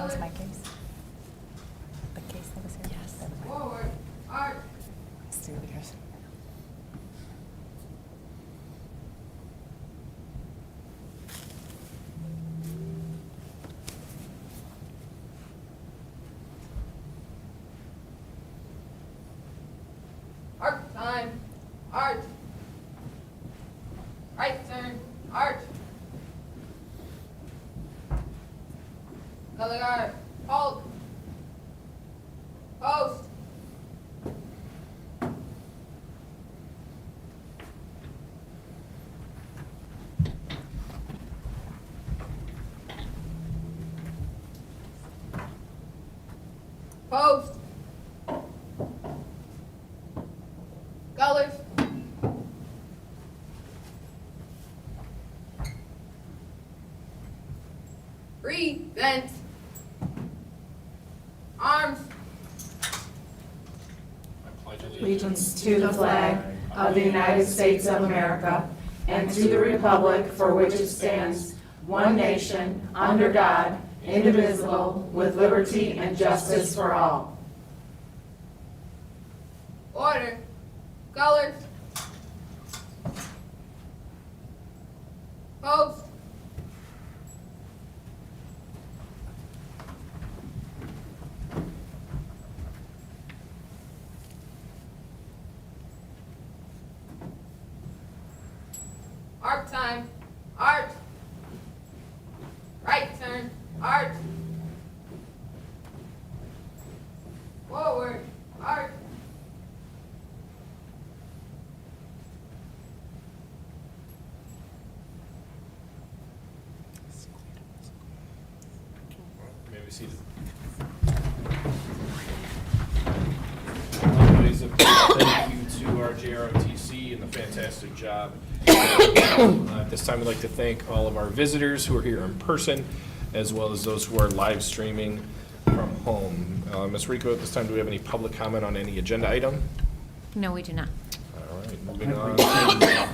was my case? The case that was here? Yes. Forward, arch. Let's do yours. Arch time. Arch. Right turn. Arch. Another guard. Hold. Post. Post. Colors. Present. Arms. Allegiance to the flag of the United States of America and to the republic for which it stands, one nation, under God, indivisible, with liberty and justice for all. Order. Colors. Post. Arc time. Arch. Right turn. Arch. Forward. Arch. May we see Ladies and gentlemen, thank you to our JROTC and the fantastic job. At this time, we'd like to thank all of our visitors who are here in person, as well as those who are live streaming from home. Ms. Rico, at this time, do we have any public comment on any agenda item? No, we do not. All right, moving I'd on. like to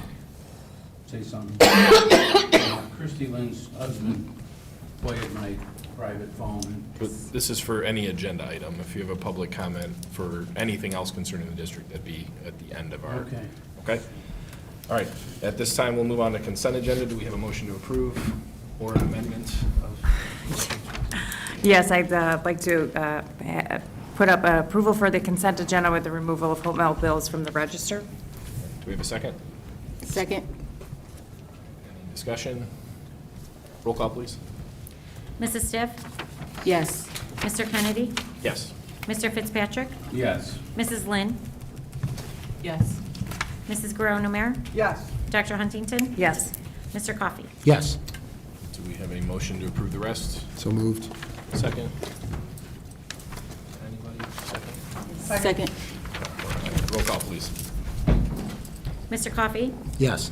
say something. Christy Lynn's husband played my private phone. But this is for any agenda item. If you have a public comment for anything else concerning the district, that'd be at the end of our. Okay. Okay? All right, at this time, we'll move on to consent agenda. Do we have a motion to approve or an amendment of? Yes, I'd like to put up approval for the consent agenda with the removal of hotel bills from the register. Do we have a second? Second. Any discussion? Roll call, please. Mrs. Stiff? Yes. Mr. Kennedy? Yes. Mr. Fitzpatrick? Yes. Mrs. Lynn? Yes. Mrs. Guerrero-Namere? Yes. Dr. Huntington? Yes. Mr. Coffey? Yes. Do we have a motion to approve the rest? So moved. Second? Anybody? Second? Second. Roll call, please. Mr. Coffey? Yes.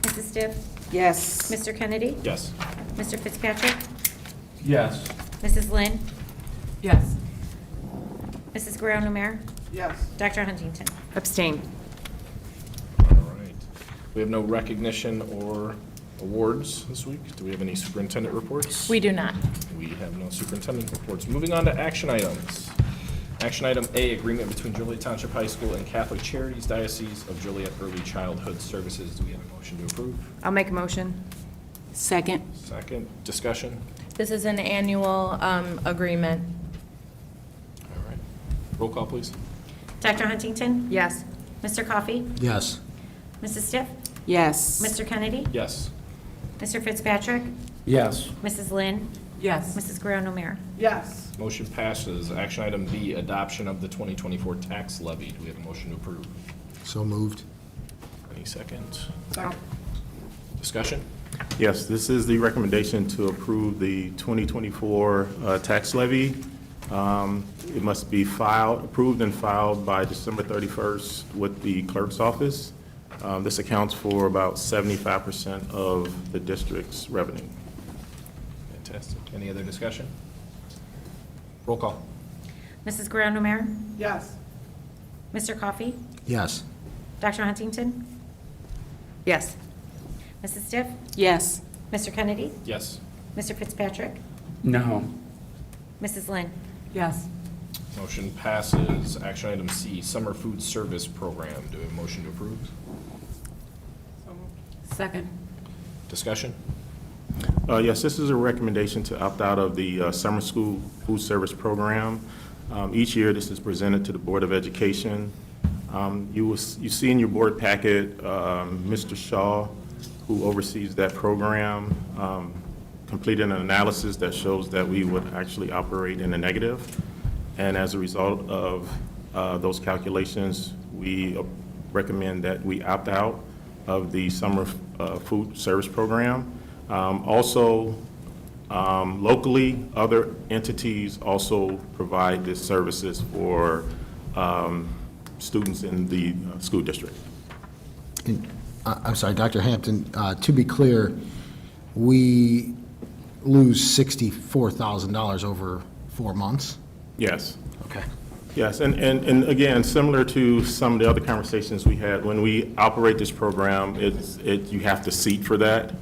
Mrs. Stiff? Yes. Mr. Kennedy? Yes. Mr. Fitzpatrick? Yes. Mrs. Lynn? Yes. Mrs. Guerrero-Namere? Yes. Dr. Huntington? Abstain. All right. We have no recognition or awards this week. Do we have any superintendent reports? We do not. We have no superintendent reports. Moving on to action items. Action item A, agreement between Joliet Township High School and Catholic Charities Diocese of Joliet Early Childhood Services. Do we have a motion to approve? I'll make a motion. Second. Second, discussion? This is an annual agreement. All right. Roll call, please. Dr. Huntington? Yes. Mr. Coffey? Yes. Mrs. Stiff? Yes. Mr. Kennedy? Yes. Mr. Fitzpatrick? Yes. Mrs. Lynn? Yes. Mrs. Guerrero-Namere? Yes. Motion passes. Action item B, adoption of the 2024 tax levy. Do we have a motion to approve? So moved. Any second? Discussion? Yes, this is the recommendation to approve the 2024 tax levy. It must be approved and filed by December 31st with the clerk's office. This accounts for about 75% of the district's revenue. Fantastic. Any other discussion? Roll call. Mrs. Guerrero-Namere? Yes. Mr. Coffey? Yes. Dr. Huntington? Yes. Mrs. Stiff? Yes. Mr. Kennedy? Yes. Mr. Fitzpatrick? No. Mrs. Lynn? Yes. Motion passes. Action item C, summer food service program. Do we have a motion to approve? Second. Discussion? Yes, this is a recommendation to opt out of the summer school food service program. Each year, this is presented to the Board of Education. You see in your board packet, Mr. Shaw, who oversees that program, completed an analysis that shows that we would actually operate in a negative. And as a result of those calculations, we recommend that we opt out of the summer food service program. Also, locally, other entities also provide these services for students in the school district. I'm sorry, Dr. Hampton, to be clear, we lose $64,000 over 4 months? Yes. Okay. Yes, and again, similar to some of the other conversations we had, when we operate this program, you have to seat for that.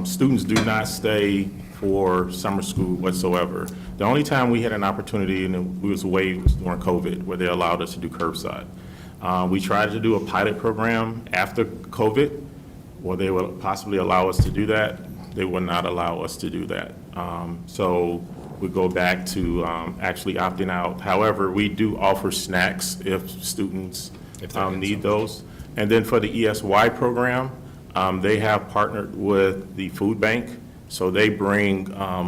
Students do not stay for summer school whatsoever. The only time we had an opportunity, and it was during COVID, where they allowed us to do curbside. We tried to do a pilot program after COVID, where they would possibly allow us to do that. They would not allow us to do that. So we go back to actually opting out. However, we do offer snacks if students need those. And then for the ESY program, they have partnered with the food bank, so they bring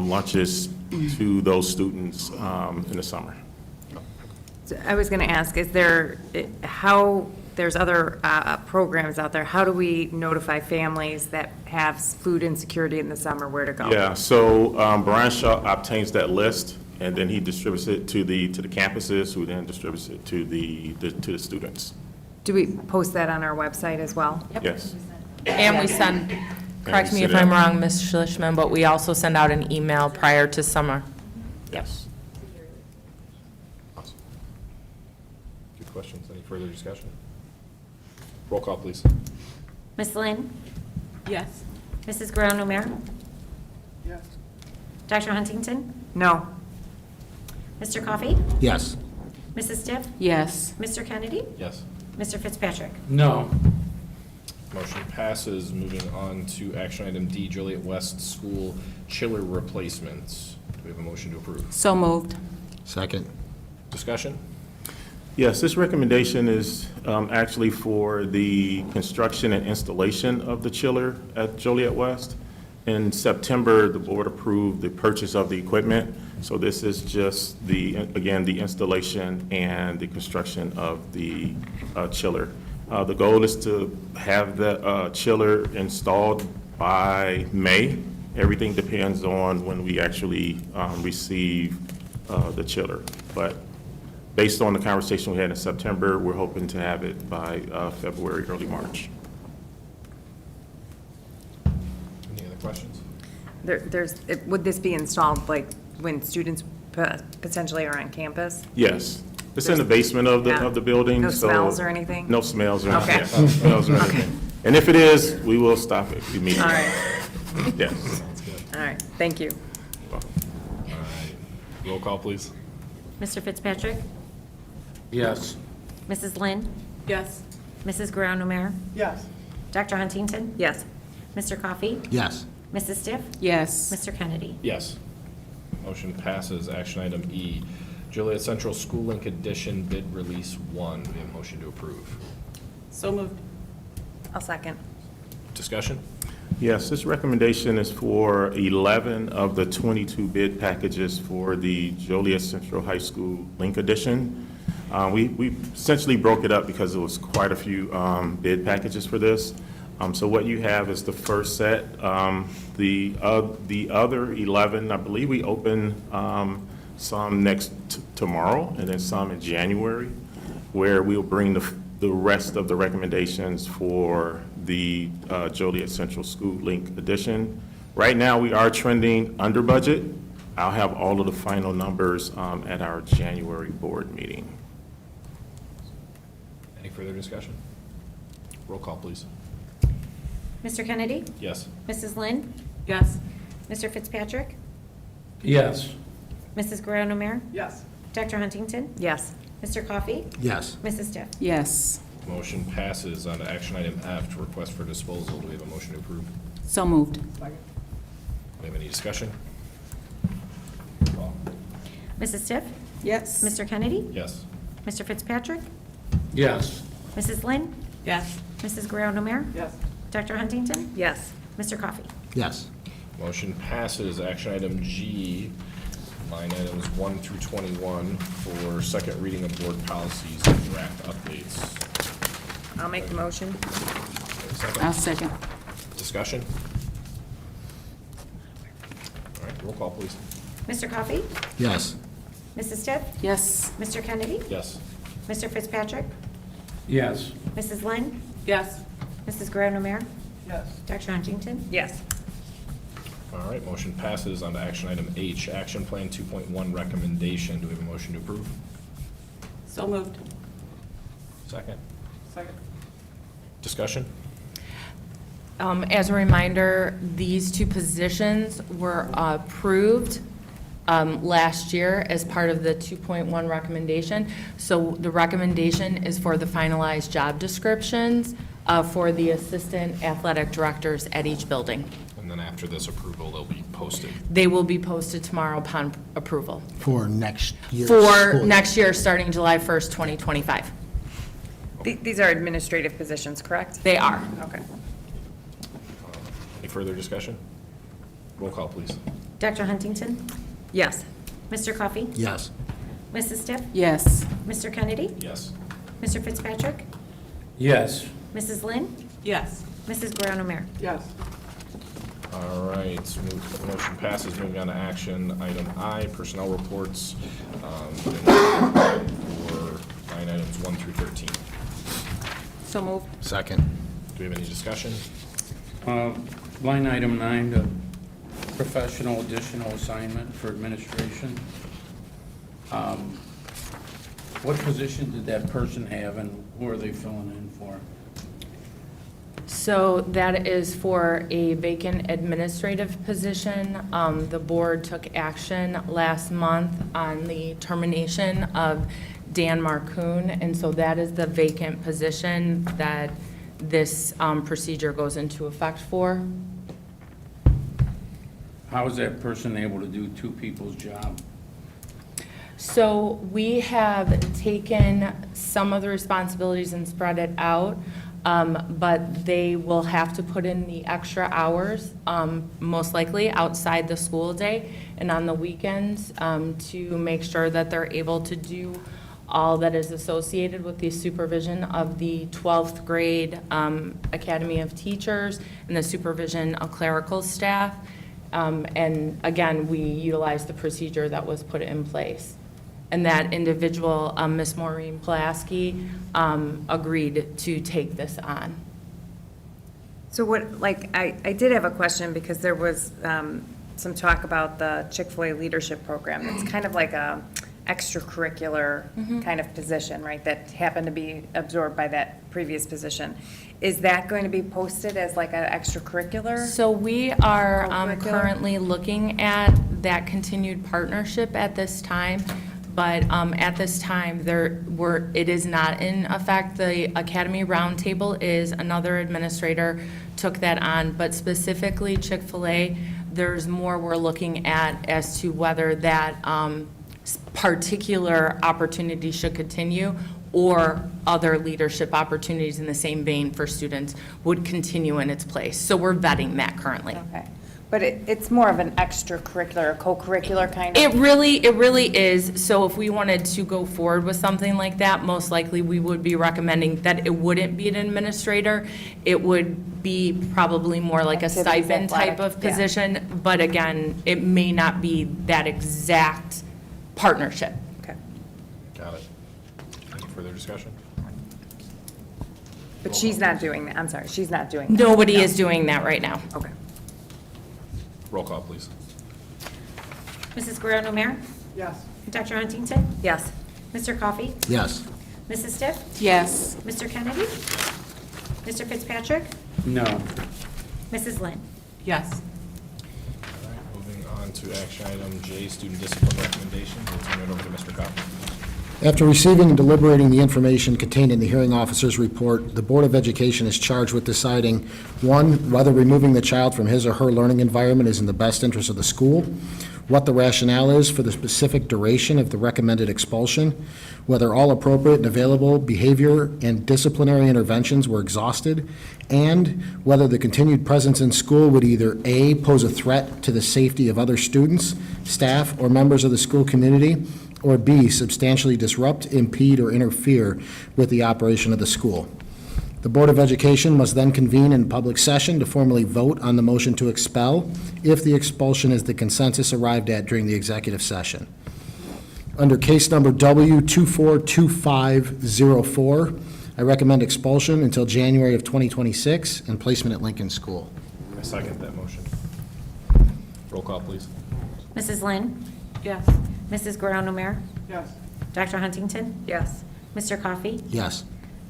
lunches to those students in the summer. So I was going to ask, is there, how, there's other programs out there, how do we notify families that have food insecurity in the summer where to go? Yeah, so Brian Shaw obtains that list, and then he distributes it to the campuses, who then distributes it to the students. Do we post that on our website as well? Yes. And we send, correct me if I'm wrong, Ms. Schlishman, but we also send out an email prior to summer. Yes. Awesome. Good questions. Any further discussion? Roll call, please. Ms. Lynn? Yes. Mrs. Guerrero-Numer? Yes. Dr. Huntington? No. Mr. Coffey? Yes. Mrs. Stiff? Yes. Mr. Kennedy? Yes. Mr. Fitzpatrick? No. Motion passes. Moving on to action item D, Joliet West School chiller replacements. Do we have a motion to approve? So moved. Second. Discussion? Yes, this recommendation is actually for the construction and installation of the chiller at Joliet West. In September, the board approved the purchase of the equipment. So this is just again, the installation and the construction of the chiller. The goal is to have the chiller installed by May. Everything depends on when we actually receive the chiller. But based on the conversation we had in September, we're hoping to have it by February, early March. Any other questions? Would this be installed like when students potentially are on campus? Yes. It's in the basement of Yeah. the building. No so- smells or anything? No smells or anything. Okay. No smells or anything. And if it is, we will stop it immediately. All right, Yes. all right, thank you. All right. Roll call, please. Mr. Fitzpatrick? Yes. Mrs. Lynn? Yes. Mrs. Guerrero-Numer? Yes. Dr. Huntington? Yes. Mr. Coffey? Yes. Mrs. Stiff? Yes. Mr. Kennedy? Yes. Motion passes. Action item E, Joliet Central School Link Edition bid release 1. Do we have a motion to approve? So moved. I'll second. Discussion? Yes, this recommendation is for 11 of the 22 bid packages for the Joliet Central High School Link Edition. We essentially broke it up because there was quite a few bid packages for this. So what you have is the first set. The other 11, I believe we open some tomorrow, and then some in January, where we'll bring the rest of the recommendations for the Joliet Central School Link Edition. Right now, we are trending under budget. I'll have all of the final numbers at our January board meeting. Any further discussion? Roll call, please. Mr. Kennedy? Yes. Mrs. Lynn? Yes. Mr. Fitzpatrick? Yes. Mrs. Guerrero-Namir? Yes. Dr. Huntington? Yes. Mr. Coffey? Yes. Mrs. Stiff? Yes. Motion passes. On to action item F, request for disposal. Do we have a motion to approve? So moved. Do we have any discussion? Call. Mrs. Stiff? Yes. Mr. Kennedy? Yes. Mr. Fitzpatrick? Yes. Mrs. Lynn? Yes. Mrs. Guerrero-Namir? Yes. Dr. Huntington? Yes. Mr. Coffey? Yes. Motion passes. Action item G, line items 1 through 21 for second reading of board policies and draft updates. I'll make the motion. I'll Second. second. Discussion? All right, roll call, please. Mr. Coffey? Yes. Mrs. Stiff? Yes. Mr. Kennedy? Yes. Mr. Fitzpatrick? Yes. Mrs. Lynn? Yes. Mrs. Guerrero-Namir? Yes. Dr. Huntington? Yes. All right, motion passes. On to action item H, action plan 2.1 recommendation. Do we have a motion to approve? So moved. Second. Second. Discussion? As a reminder, these two positions were approved last year as part of the 2.1 recommendation. So the recommendation is for the finalized job descriptions for the assistant athletic directors at each building. And then after this approval, they'll be posted. They will be posted tomorrow upon approval For next year. for next year, starting July 1st, 2025. These are administrative positions, correct? They are. Okay. Any further discussion? Roll call, please. Dr. Huntington? Yes. Mr. Coffey? Yes. Mrs. Stiff? Yes. Mr. Kennedy? Yes. Mr. Fitzpatrick? Yes. Mrs. Lynn? Yes. Mrs. Guerrero-Namir? Yes. All right, motion passes. Moving on to action item I, personnel reports for line items 1 through 13. So moved. Second. Do we have any discussion? Line item 9, the professional additional assignment for administration. What position did that person have and who are they filling in for? So that is for a vacant administrative position. The board took action last month on the termination of Dan Marcoon, and so that is the vacant position that this procedure goes into effect for. How is that person able to do two people's job? So we have taken some of the responsibilities and spread it out, but they will have to put in the extra hours, most likely outside the school day and on the weekends, to make sure that they're able to do all that is associated with the supervision of the 12th grade Academy of Teachers and the supervision of clerical staff. And again, we utilize the procedure that was put in place. And that individual, Ms. Maureen Pulaski, agreed to take this on. So what, like, I did have a question because there was some talk about the Chick-fil-A leadership program. It's kind of like a extracurricular kind of position, right, that happened to be absorbed by that previous position. Is that going to be posted as like an extracurricular? So we are Co-curricular? currently looking at that continued partnership at this time. But at this time, it is not in effect. The Academy Roundtable is, another administrator took that on, but specifically Chick-fil-A, there's more we're looking at as to whether that particular opportunity should continue or other leadership opportunities in the same vein for students would continue in its place. So we're vetting that currently. Okay. But it's more of an extracurricular, co-curricular kind of? It really is. So if we wanted to go forward with something like that, most likely we would be recommending that it wouldn't be an administrator. It would be probably more like a Activities, stipend type athletic, of yeah. position. But again, it may not be that exact partnership. Okay. Got it. Any further discussion? But she's not doing that, I'm sorry, she's not doing that? Nobody No. is doing that right now. Okay. Roll call, please. Mrs. Guerrero-Namir? Yes. Dr. Huntington? Yes. Mr. Coffey? Yes. Mrs. Stiff? Yes. Mr. Kennedy? Mr. Fitzpatrick? No. Mrs. Lynn? Yes. All right, moving on on to action item J, student discipline recommendations. We'll turn it over to Mr. Coffey. After receiving and deliberating the information contained in the hearing officer's report, the Board of Education is charged with deciding, 1, whether removing the child from his or her learning environment is in the best interest of the school, what the rationale is for the specific duration of the recommended expulsion, whether all appropriate and available behavior and disciplinary interventions were exhausted, and whether the continued presence in school would either A, pose a threat to the safety of other students, staff, or members of the school community, or B, substantially disrupt, impede, or interfere with the operation of the school. The Board of Education must then convene in public session to formally vote on the motion to expel if the expulsion is the consensus arrived at during the executive session. Under case number W242504, I recommend expulsion until January of 2026 and placement at Lincoln School. I second that motion. Roll call, please. Mrs. Lynn? Yes. Mrs. Guerrero-Numer? Yes. Dr. Huntington? Yes. Mr. Coffey? Yes.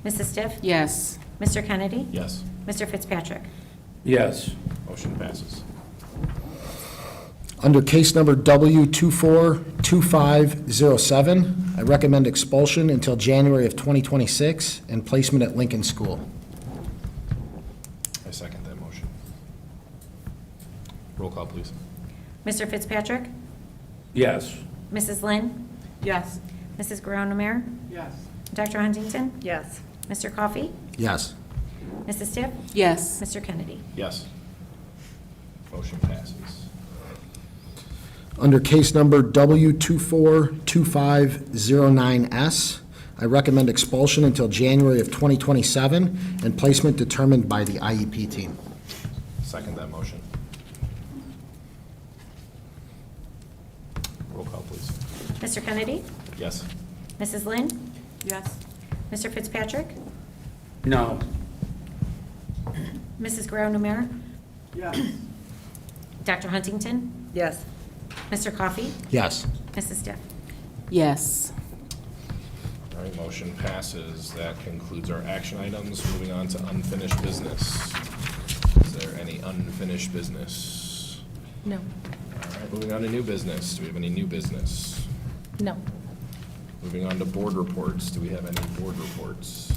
Mrs. Stiff? Yes. Mr. Kennedy? Yes. Mr. Fitzpatrick? Yes. Motion passes. Under case number W242507, I recommend expulsion until January of 2026 and placement at Lincoln School. I second that motion. Roll call, please. Mr. Fitzpatrick? Yes. Mrs. Lynn? Yes. Mrs. Guerrero-Numer? Yes. Dr. Huntington? Yes. Mr. Coffey? Yes. Mrs. Stiff? Yes. Mr. Kennedy? Yes. Motion passes. Under case number W242509S, I recommend expulsion until January of 2027 and placement determined by the IEP team. Second that motion. Roll call, please. Mr. Kennedy? Yes. Mrs. Lynn? Yes. Mr. Fitzpatrick? No. Mrs. Guerrero-Numer? Yes. Dr. Huntington? Yes. Mr. Coffey? Yes. Mrs. Stiff? Yes. All right, motion passes. That concludes our action items. Moving on to unfinished business. Is there any unfinished business? No. All right, moving on to new business. Do we have any new business? No. Moving on to board reports. Do we have any board reports?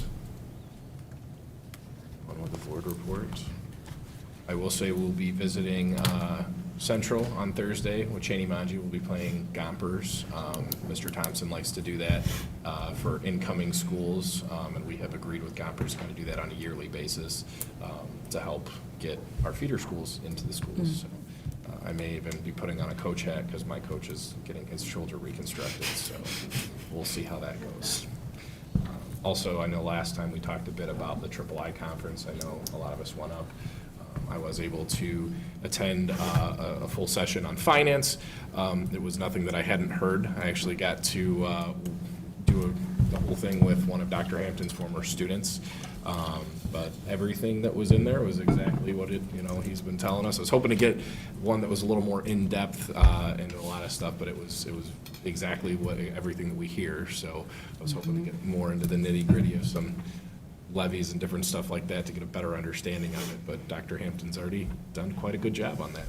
One with the board report. I will say we'll be visiting Central on Thursday with Cheney Manji. We'll be playing Gompers. Mr. Thompson likes to do that for incoming schools, and we have agreed with Gompers to kind of do that on a yearly basis to help get our feeder schools into the schools. So, I may even be putting on a coach hat because my coach is getting his shoulder reconstructed, so we'll see how that goes. Also, I know last time we talked a bit about the III conference. I know a lot of us went up. I was able to attend a full session on finance. It was nothing that I hadn't heard. I actually got to do the whole thing with one of Dr. Hampton's former students. But everything that was in there was exactly what he's been telling us. I was hoping to get one that was a little more in-depth into a lot of stuff, but it was exactly everything that we hear. So I was hoping to get more into the nitty-gritty of some levies and different stuff like that to get a better understanding of it, but Dr. Hampton's already done quite a good job on that.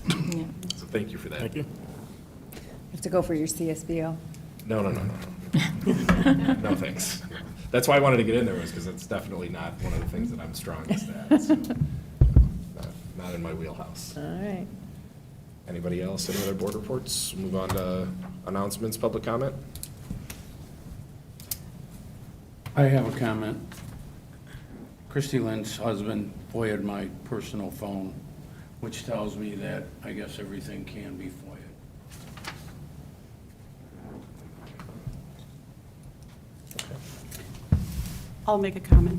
So thank you for that. Thank you. You have to go for your CSBO. No. No, thanks. That's why I wanted to get in there, was because it's definitely not one of the things that I'm strongest at. So, not in my wheelhouse. All right. Anybody else, any other board reports? Move on to announcements, public comment? I have a comment. Christy Lynn's husband FOIA'd my personal phone, which tells me that I guess everything can be FOIA'd. I'll make a comment.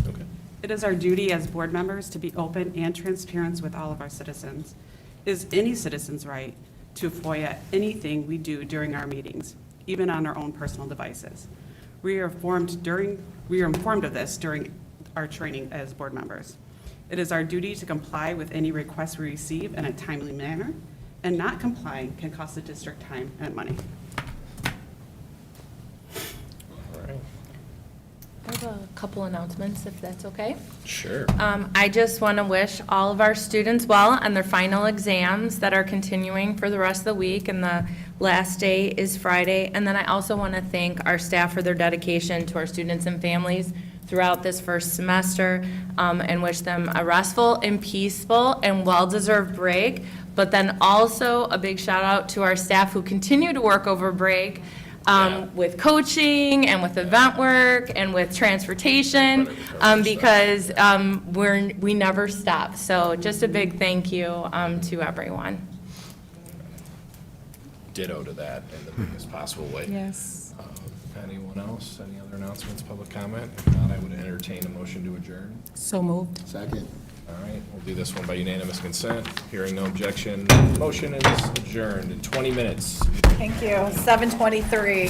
Okay. It is our duty as board members to be open and transparent with all of our citizens. It is any citizen's right to FOIA anything we do during our meetings, even on our own personal devices. We are informed of this during our training as board members. It is our duty to comply with any requests we receive in a timely manner, and not complying can cost the district time and money. All right. I have a couple announcements, if that's okay. Sure. I just want to wish all of our students well on their final exams that are continuing for the rest of the week, and the last day is Friday. And then I also want to thank our staff for their dedication to our students and families throughout this first semester, and wish them a restful and peaceful and well-deserved break. But then also a big shout out to our staff who continue to work over break, with coaching and with event work and with transportation, because we never stop. So just a big thank you to everyone. Ditto to that in the biggest possible way. Yes. Anyone else? Any other announcements, public comment? If not, I would entertain a motion to adjourn. So moved. Second. All right, we'll do this one by unanimous consent. Hearing no objection, motion is adjourned in 20 minutes. Thank you. 7:23.